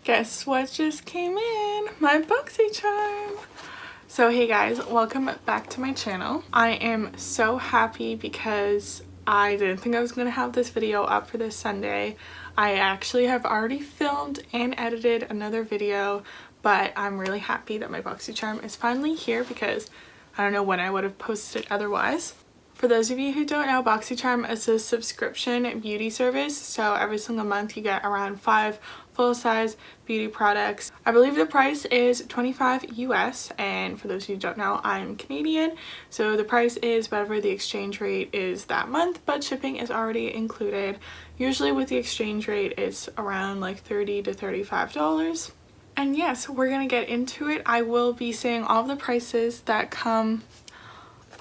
Guess what just came in? My Boxycharm! So hey guys, welcome back to my channel. I am so happy because I didn't think I was going to have this video up for this Sunday. I actually have already filmed and edited another video, but I'm really happy that my Boxycharm is finally here because I don't know when I would have posted it otherwise. For those of you who don't know, Boxycharm is a subscription beauty service, so every single month you get around 5 full-size beauty products. I believe the price is $25 US, and for those of you who don't know, I'm Canadian, so the price is whatever the exchange rate is that month, but shipping is already included. Usually with the exchange rate it's around like $30 to $35. And yes, we're gonna get into it. I will be saying all of the prices that come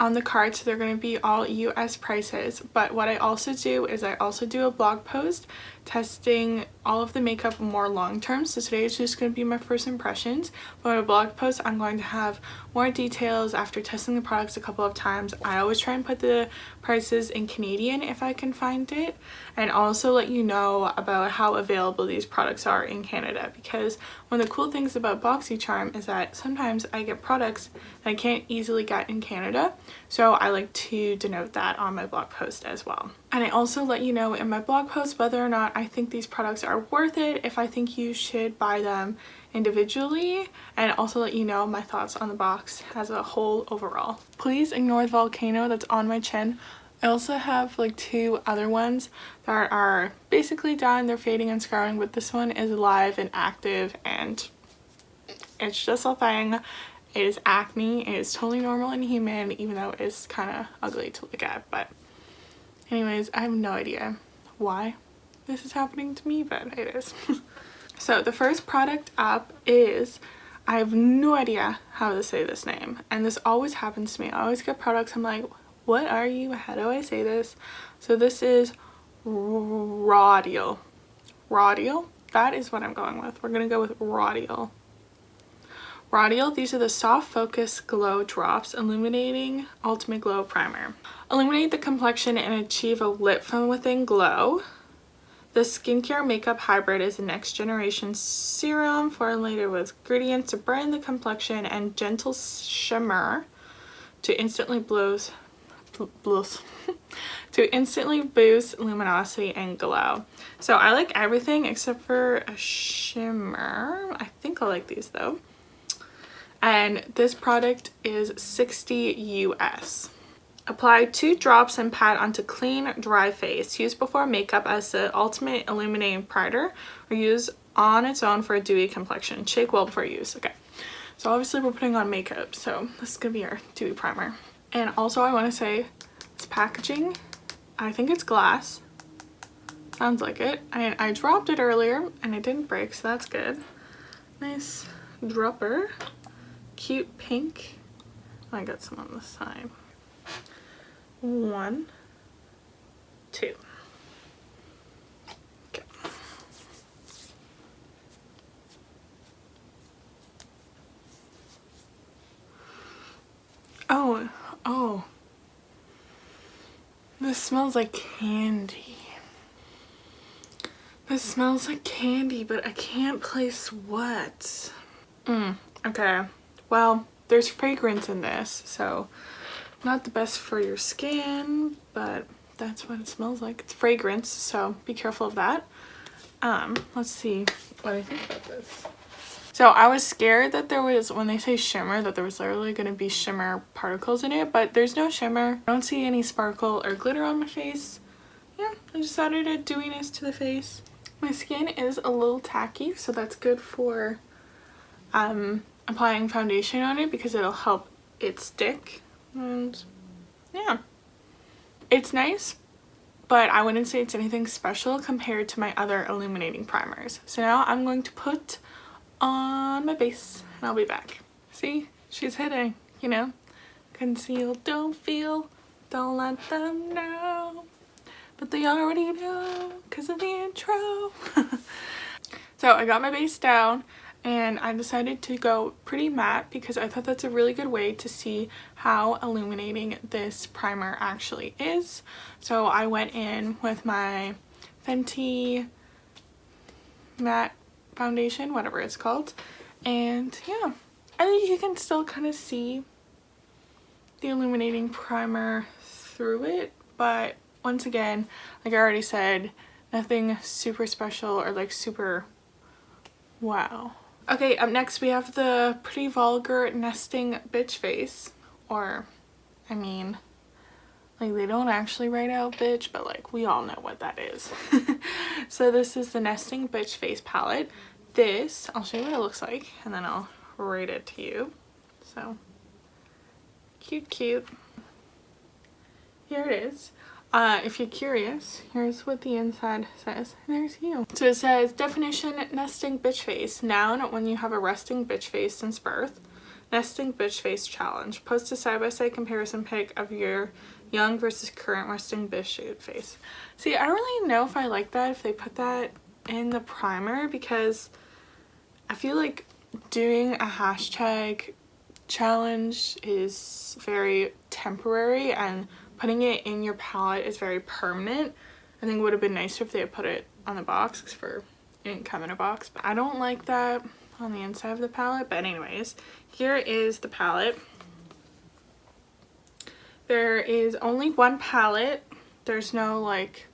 on the card, so they're going to be all US prices, but what I also do is I also do a blog post testing all of the makeup more long term. So today is just going to be my first impressions, but in a blog post I'm going to have more details after testing the products a couple of times. I always try and put the prices in Canadian if I can find it, and also let you know about how available these products are in Canada, because one of the cool things about Boxycharm is that sometimes I get products that I can't easily get in Canada, so I like to denote that on my blog post as well. And I also let you know in my blog post whether or not I think these products are worth it, if I think you should buy them individually, and also let you know my thoughts on the box as a whole overall. Please ignore the volcano that's on my chin. I also have like 2 other ones that are basically done, they're fading and scarring, but this one is live and active and it's just a thing. It is acne. It is totally normal and human, even though it's kind of ugly to look at. But anyways, I have no idea why this is happening to me, but it is. So the first product up is, I have no idea how to say this name, and this always happens to me. I always get products, I'm like, what are you? How do I say this? So this is Rodial. Rodial? That is what I'm going with. We're going to go with Rodial. Rodial, these are the Soft Focus Glow Drops Illuminating Ultimate Glow Primer. Illuminate the complexion and achieve a lit from within glow. The skincare makeup hybrid is a next generation serum formulated with ingredients to brighten the complexion and gentle shimmer to instantly boost luminosity and glow. So I like everything except for a shimmer. I think I like these though. And this product is 60 US. Apply 2 drops and pat onto clean, dry face. Use before makeup as the ultimate illuminating primer, or use on its own for a dewy complexion. Shake well before use. Okay, so obviously we're putting on makeup, so this is gonna be our dewy primer. And also I want to say this packaging, I think it's glass. Sounds like it. I dropped it earlier and it didn't break, so that's good. Nice dropper. Cute pink. I got some on the side. 1, 2. Okay. Oh. This smells like candy. This smells like candy, but I can't place what. Okay. Well, there's fragrance in this, so not the best for your skin, but that's what it smells like. It's fragrance, so be careful of that. Let's see what I think about this. So I was scared that there was, when they say shimmer, that there was literally going to be shimmer particles in it, but there's no shimmer. I don't see any sparkle or glitter on my face. Yeah, I just added a dewiness to the face. My skin is a little tacky, so that's good for applying foundation on it because it'll help it stick. And yeah, it's nice, but I wouldn't say it's anything special compared to my other illuminating primers. So now I'm going to put on my base and I'll be back. See, she's hitting, you know, conceal, don't feel, don't let them know, but they already know because of the intro. So I got my base down and I decided to go pretty matte because I thought that's a really good way to see how illuminating this primer actually is. So I went in with my Fenty matte foundation, whatever it's called. And yeah, I think you can still kind of see the illuminating primer through it, but once again, like I already said, nothing super special or like super wow. Okay, up next we have the Pretty Vulgar Nesting Bitch Face, or I mean, like they don't actually write out bitch, but like we all know what that is. So this is the Nesting Bitch Face palette. This, I'll show you what it looks like and then I'll rate it to you. So cute, cute. Here it is. If you're curious, here's what the inside says. There's you. So it says, definition, nesting bitch face. Noun, when you have a resting bitch face since birth. Nesting bitch face challenge. Post a side-by-side comparison pic of your young versus current resting bitch shaped face. See, I don't really know if I like that, if they put that in the primer, because I feel like doing a hashtag challenge is very temporary and putting it in your palette is very permanent. I think it would have been nicer if they had put it on the box, because it didn't come in a box, but I don't like that on the inside of the palette. But anyways, here is the palette. There is only one palette. There's no like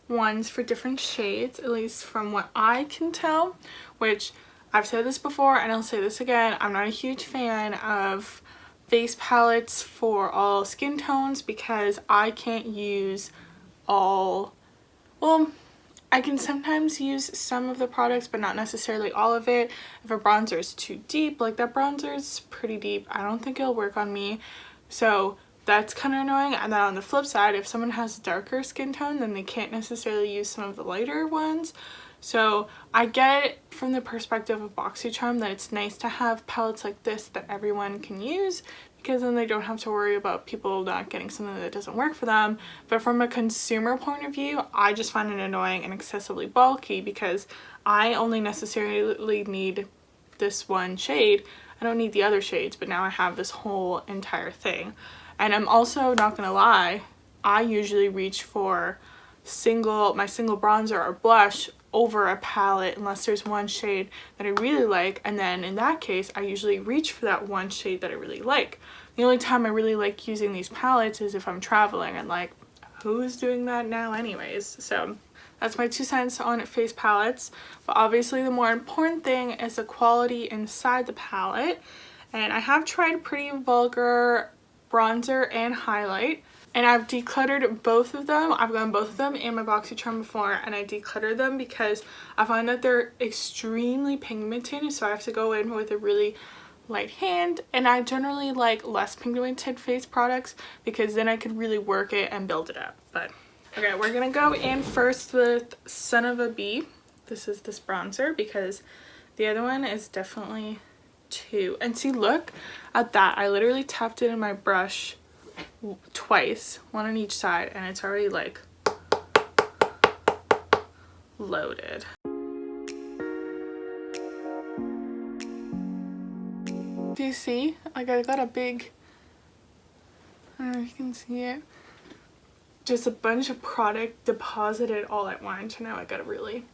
ones for different shades, at least from what I can tell, which I've said this before and I'll say this again. I'm not a huge fan of face palettes for all skin tones because I can't use all, well, I can sometimes use some of the products but not necessarily all of it. If a bronzer is too deep, like that bronzer is pretty deep, I don't think it'll work on me, so that's kind of annoying. And then on the flip side, if someone has a darker skin tone, then they can't necessarily use some of the lighter ones. So I get it from the perspective of Boxycharm that it's nice to have palettes like this that everyone can use, because then they don't have to worry about people not getting something that doesn't work for them. But from a consumer point of view, I just find it annoying and excessively bulky because I only necessarily need this one shade. I don't need the other shades, but now I have this whole entire thing. And I'm also not gonna lie, I usually reach for my single bronzer or blush over a palette unless there's one shade that I really like, and then in that case I usually reach for that one shade that I really like. The only time I really like using these palettes is if I'm traveling, and like, who's doing that now anyways? So that's my 2 cents on face palettes. But obviously the more important thing is the quality inside the palette, and I have tried Pretty Vulgar bronzer and highlight, and I've decluttered both of them. I've gotten both of them in my Boxycharm before, and I decluttered them because I find that they're extremely pigmented, so I have to go in with a really light hand, and I generally like less pigmented face products because then I could really work it and build it up. But okay, we're gonna go in first with Son of a Bee. This is this bronzer because the other one is definitely too. And see, look at that. I literally tapped it in my brush twice, one on each side, and it's already like loaded. Do you see? Like I got a big, I don't know if you can see it, just a bunch of product deposited all at once, and now I gotta really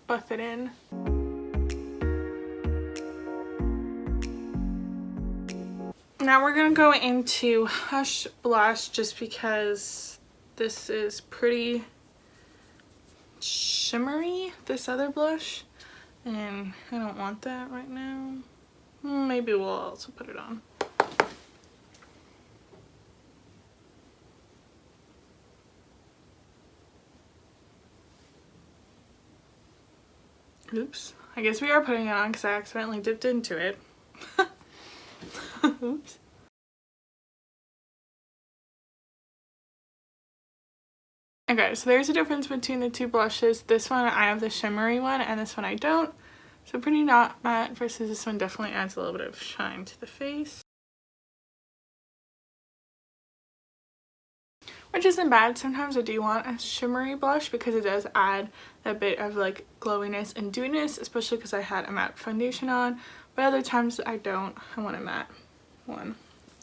buff it in. Now we're gonna go into Hush Blush just because this is pretty shimmery, this other blush, and I don't want that right now. Maybe we'll also put it on. Oops, I guess we are putting it on because I accidentally dipped into it. Oops. Okay, so there's a difference between the two blushes. This one, I have the shimmery one, and this one I don't. So pretty not matte versus this one definitely adds a little bit of shine to the face. Which isn't bad. Sometimes I do want a shimmery blush because it does add a bit of like glowiness and dewiness, especially because I had a matte foundation on. But other times I don't. I want a matte one.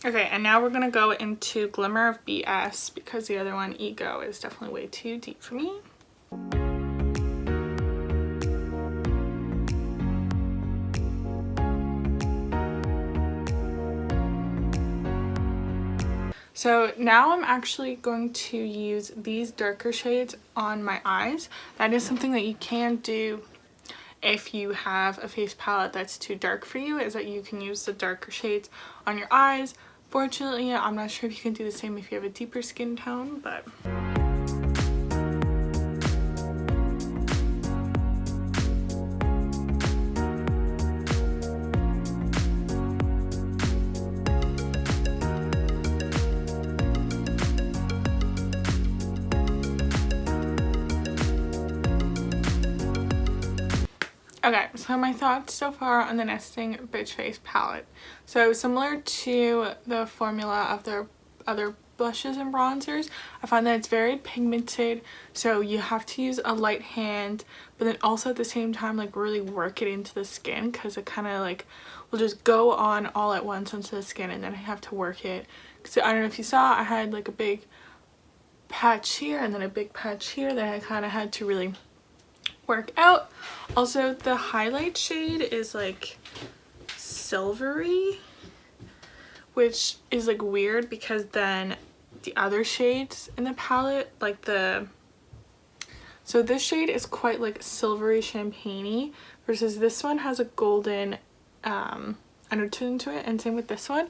Okay, and now we're gonna go into Glimmer of BS because the other one, Ego, is definitely way too deep for me. So now I'm actually going to use these darker shades on my eyes. That is something that you can do if you have a face palette that's too dark for you, is that you can use the darker shades on your eyes. Fortunately, I'm not sure if you can do the same if you have a deeper skin tone, but... Okay, so my thoughts so far on the Nesting Bitch Face palette. So similar to the formula of their other blushes and bronzers, I find that it's very pigmented, so you have to use a light hand, but then also at the same time like really work it into the skin, because it kind of like will just go on all at once onto the skin, and then I have to work it. So I don't know if you saw, I had like a big patch here and then a big patch here that I kind of had to really work out. Also, the highlight shade is like silvery, which is like weird because then the other shades in the palette, like so this shade is quite like silvery champagne-y, versus this one has a golden undertone to it, and same with this one.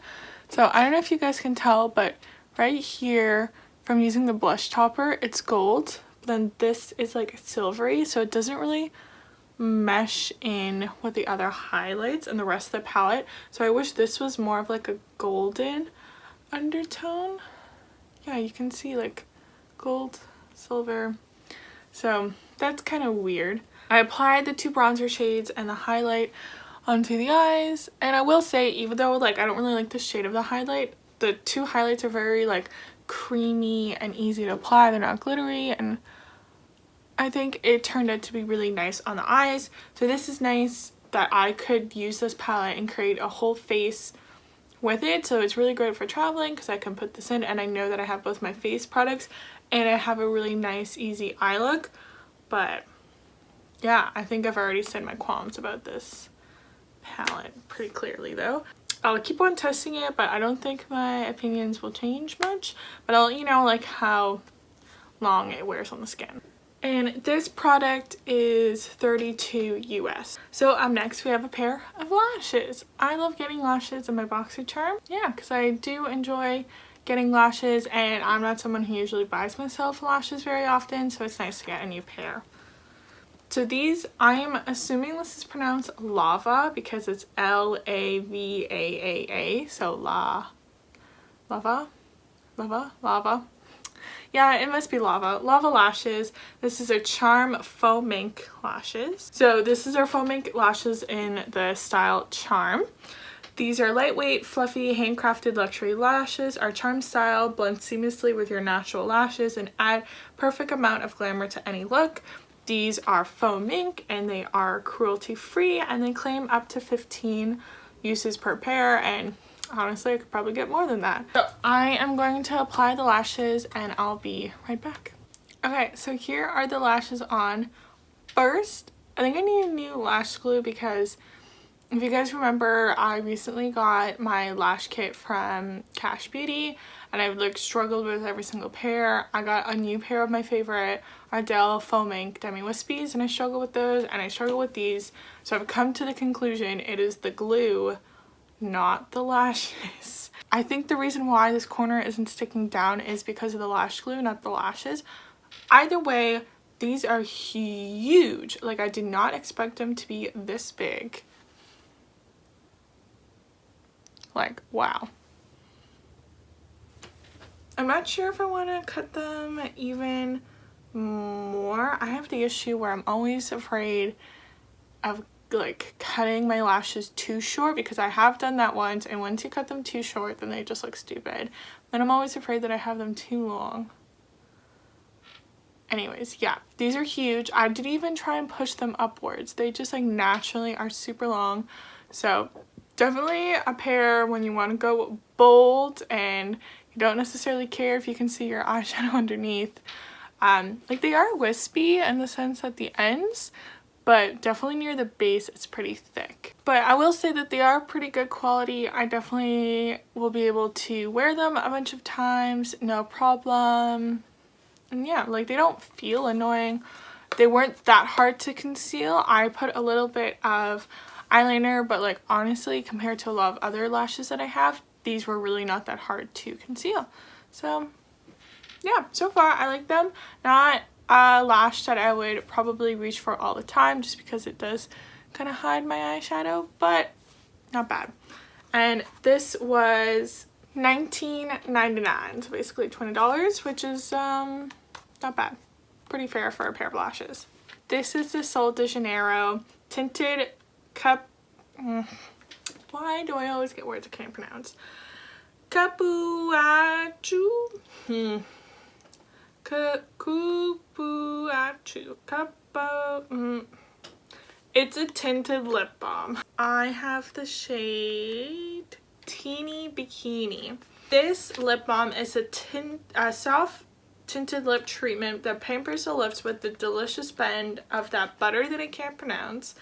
So I don't know if you guys can tell, but right here from using the blush topper, it's gold. Then this is like silvery, so it doesn't really mesh in with the other highlights and the rest of the palette. So I wish this was more of like a golden undertone. Yeah, you can see like gold, silver. So that's kind of weird. I applied the two bronzer shades and the highlight onto the eyes, and I will say, even though like I don't really like the shade of the highlight, the two highlights are very like creamy and easy to apply. They're not glittery, and I think it turned out to be really nice on the eyes. So this is nice that I could use this palette and create a whole face with it. So it's really great for traveling because I can put this in, and I know that I have both my face products and I have a really nice easy eye look. But yeah, I think I've already said my qualms about this palette pretty clearly though. I'll keep on testing it, but I don't think my opinions will change much, but I'll let you know like how long it wears on the skin. And this product is $32 US. So up next we have a pair of lashes. I love getting lashes in my Boxycharm. Yeah, because I do enjoy getting lashes, and I'm not someone who usually buys myself lashes very often, so it's nice to get a new pair. So these, I'm assuming this is pronounced Lavaa because it's L-A-V-A-A-A, so Lavaa. Yeah, it must be Lavaa lashes. This is a Charm Faux Mink lashes. So this is our Faux Mink lashes in the style Charm. These are lightweight, fluffy, handcrafted luxury lashes. Our Charm style blends seamlessly with your natural lashes and add perfect amount of glamour to any look. These are Faux Mink and they are cruelty free, and they claim up to 15 uses per pair, and honestly I could probably get more than that. So I am going to apply the lashes and I'll be right back. Okay, so here are the lashes on. First, I think I need a new lash glue because if you guys remember, I recently got my lash kit from Cash Beauty and I've like struggled with every single pair. I got a new pair of my favorite Rodial Faux Mink Demi Wispies, and I struggle with those and I struggle with these. So I've come to the conclusion it is the glue, not the lashes. I think the reason why this corner isn't sticking down is because of the lash glue, not the lashes. Either way, these are huge. Like, I did not expect them to be this big. Like, wow. I'm not sure if I want to cut them even more. I have the issue where I'm always afraid of like cutting my lashes too short, because I have done that once, and once you cut them too short then they just look stupid. Then I'm always afraid that I have them too long. Anyways, yeah, these are huge. I didn't even try and push them upwards. They just like naturally are super long. So definitely a pair when you want to go bold and you don't necessarily care if you can see your eyeshadow underneath. Like, they are wispy in the sense at the ends, but definitely near the base it's pretty thick. But I will say that they are pretty good quality. I definitely will be able to wear them a bunch of times, no problem. And yeah, like they don't feel annoying. They weren't that hard to conceal. I put a little bit of eyeliner, but like honestly, compared to a lot of other lashes that I have, these were really not that hard to conceal. So yeah, so far I like them. Not a lash that I would probably reach for all the time just because it does kind of hide my eyeshadow, but not bad. And this was $19.99, so basically $20, which is not bad. Pretty fair for a pair of lashes. This is the Sol de Janeiro Tinted Cup. Why do I always get words I can't pronounce? Cupuacu. Cupuacu. It's a tinted lip balm. I have the shade Teeny Bikini. This lip balm is a soft tinted lip treatment that pampers the lips with the delicious blend of that butter that I can't pronounce,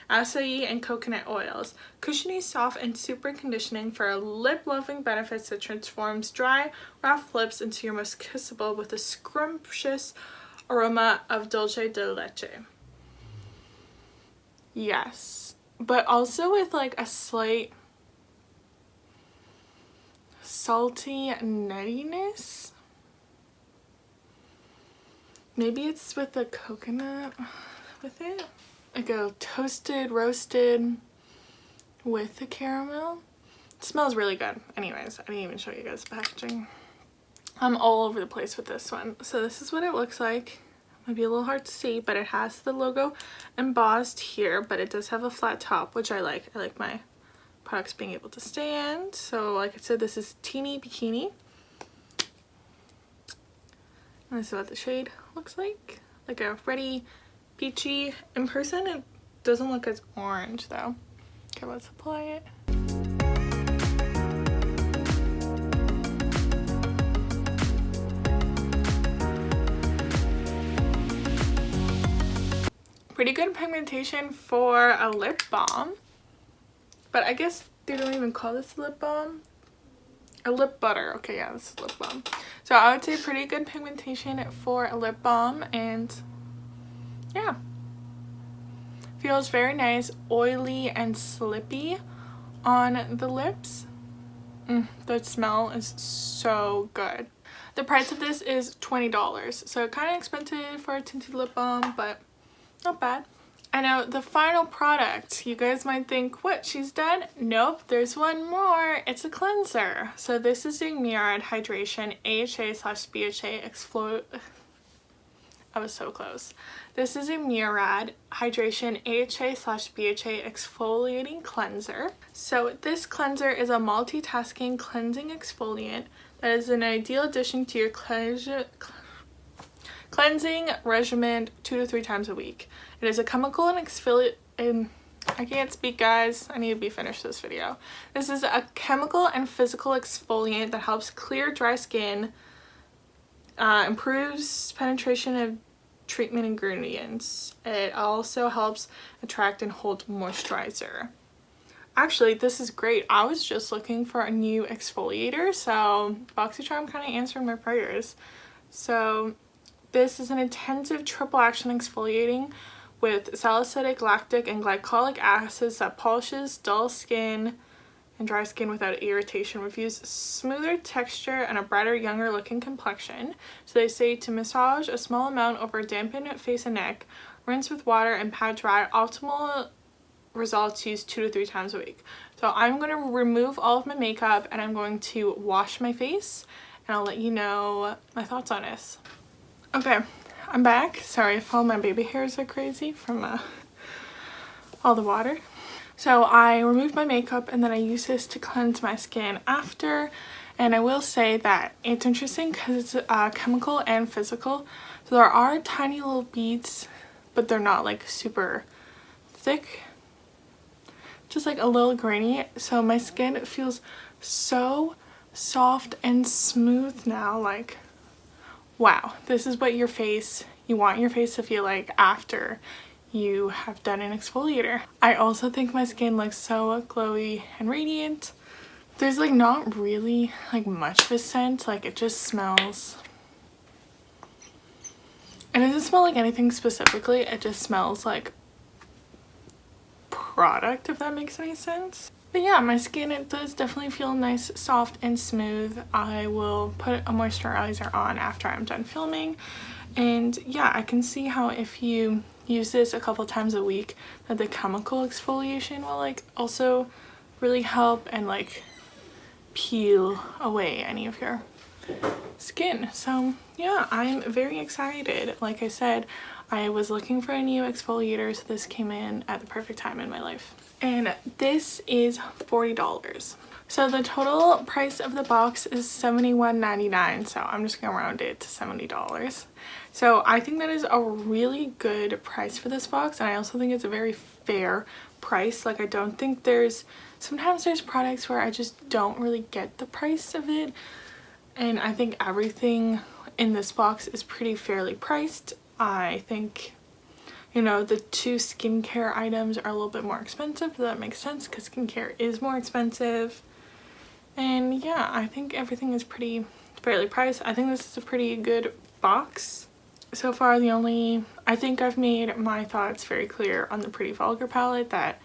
acai and coconut oils. Cushiony, soft, and super conditioning for lip-loving benefits that transforms dry, rough lips into your most kissable with a scrumptious aroma of dulce de leche. Yes, but also with like a slight salty nuttiness. Maybe it's with the coconut with it. Like a toasted, roasted with the caramel. It smells really good. Anyways, I didn't even show you guys the packaging. I'm all over the place with this one. So this is what it looks like. Might be a little hard to see, but it has the logo embossed here, but it does have a flat top, which I like. I like my products being able to stand. So like I said, this is Teeny Bikini. And this is what the shade looks like a ready peachy. In person it doesn't look as orange though. Okay, let's apply it. Pretty good pigmentation for a lip balm, but I guess they don't even call this a lip balm. A lip butter. Okay, yeah, this is lip balm. So I would say pretty good pigmentation for a lip balm, and yeah, feels very nice, oily and slippy on the lips. The smell is so good. The price of this is $20, so kind of expensive for a tinted lip balm, but not bad. I know the final product, you guys might think, what, she's done? Nope, there's one more. It's a cleanser. So this is the Murad Hydration AHA/BHA Exfoliating. I was so close. This is a Murad Hydration AHA/BHA Exfoliating Cleanser. So this cleanser is a multitasking cleansing exfoliant that is an ideal addition to your cleansing regimen 2 to 3 times a week. It is a chemical and exfoliant, and I can't speak, guys. I need to be finished this video. This is a chemical and physical exfoliant that helps clear dry skin, improves penetration of treatment ingredients. It also helps attract and hold moisturizer. Actually, this is great. I was just looking for a new exfoliator, so Boxycharm kind of answered my prayers. So this is an intensive triple action exfoliating with salicylic, lactic, and glycolic acids that polishes dull skin and dry skin without irritation. Reviews smoother texture and a brighter, younger looking complexion. So they say to massage a small amount over dampened face and neck, rinse with water, and pat dry. Optimal results used 2 to 3 times a week. So I'm going to remove all of my makeup and I'm going to wash my face, and I'll let you know my thoughts on this. Okay, I'm back. Sorry if all my baby hairs are crazy from all the water. So I removed my makeup and then I use this to cleanse my skin after. And I will say that it's interesting because it's chemical and physical. So there are tiny little beads, but they're not like super thick. Just like a little grainy. So my skin feels so soft and smooth now. Like, wow, this is what you want your face to feel like after you have done an exfoliator. I also think my skin looks so glowy and radiant. There's like not really like much of a scent, like it just smells. It doesn't smell like anything specifically, it just smells like product, if that makes any sense. But yeah, my skin, it does definitely feel nice, soft and smooth. I will put a moisturizer on after I'm done filming. And yeah, I can see how if you use this a couple times a week that the chemical exfoliation will like also really help and like peel away any of your skin. So yeah, I'm very excited. Like I said, I was looking for a new exfoliator, so this came in at the perfect time in my life. And this is $40. So the total price of the box is $71.99, so I'm just gonna round it to $70. So I think that is a really good price for this box, and I also think it's a very fair price. Like I don't think sometimes there's products where I just don't really get the price of it, and I think everything in this box is pretty fairly priced. I think, you know, the two skincare items are a little bit more expensive, but that makes sense because skincare is more expensive. And yeah, I think everything is pretty fairly priced. I think this is a pretty good box. So far, I think I've made my thoughts very clear on the Pretty Vulgar palette, that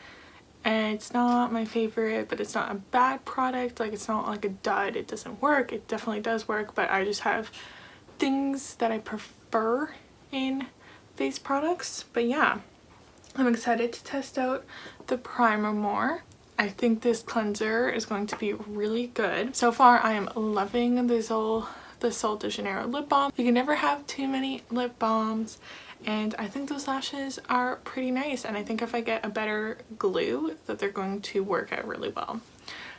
it's not my favorite, but it's not a bad product. Like it's not like a dud, it doesn't work. It definitely does work, but I just have things that I prefer in face products. But yeah, I'm excited to test out the primer more. I think this cleanser is going to be really good. So far, I am loving the Sol de Janeiro lip balm. You can never have too many lip balms, and I think those lashes are pretty nice, and I think if I get a better glue that they're going to work out really well.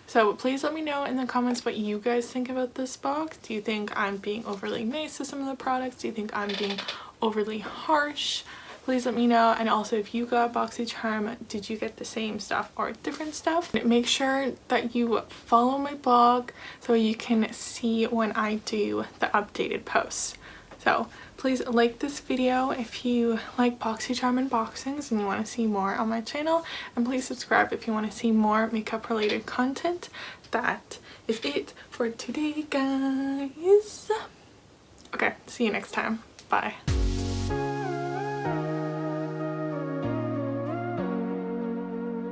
So please let me know in the comments what you guys think about this box. Do you think I'm being overly nice to some of the products? Do you think I'm being overly harsh? Please let me know. And also, if you got Boxycharm, did you get the same stuff or different stuff? Make sure that you follow my blog so you can see when I do the updated posts. So please like this video if you like Boxycharm unboxings and you want to see more on my channel, and please subscribe if you want to see more makeup related content. That is it for today, guys. Okay, see you next time. Bye.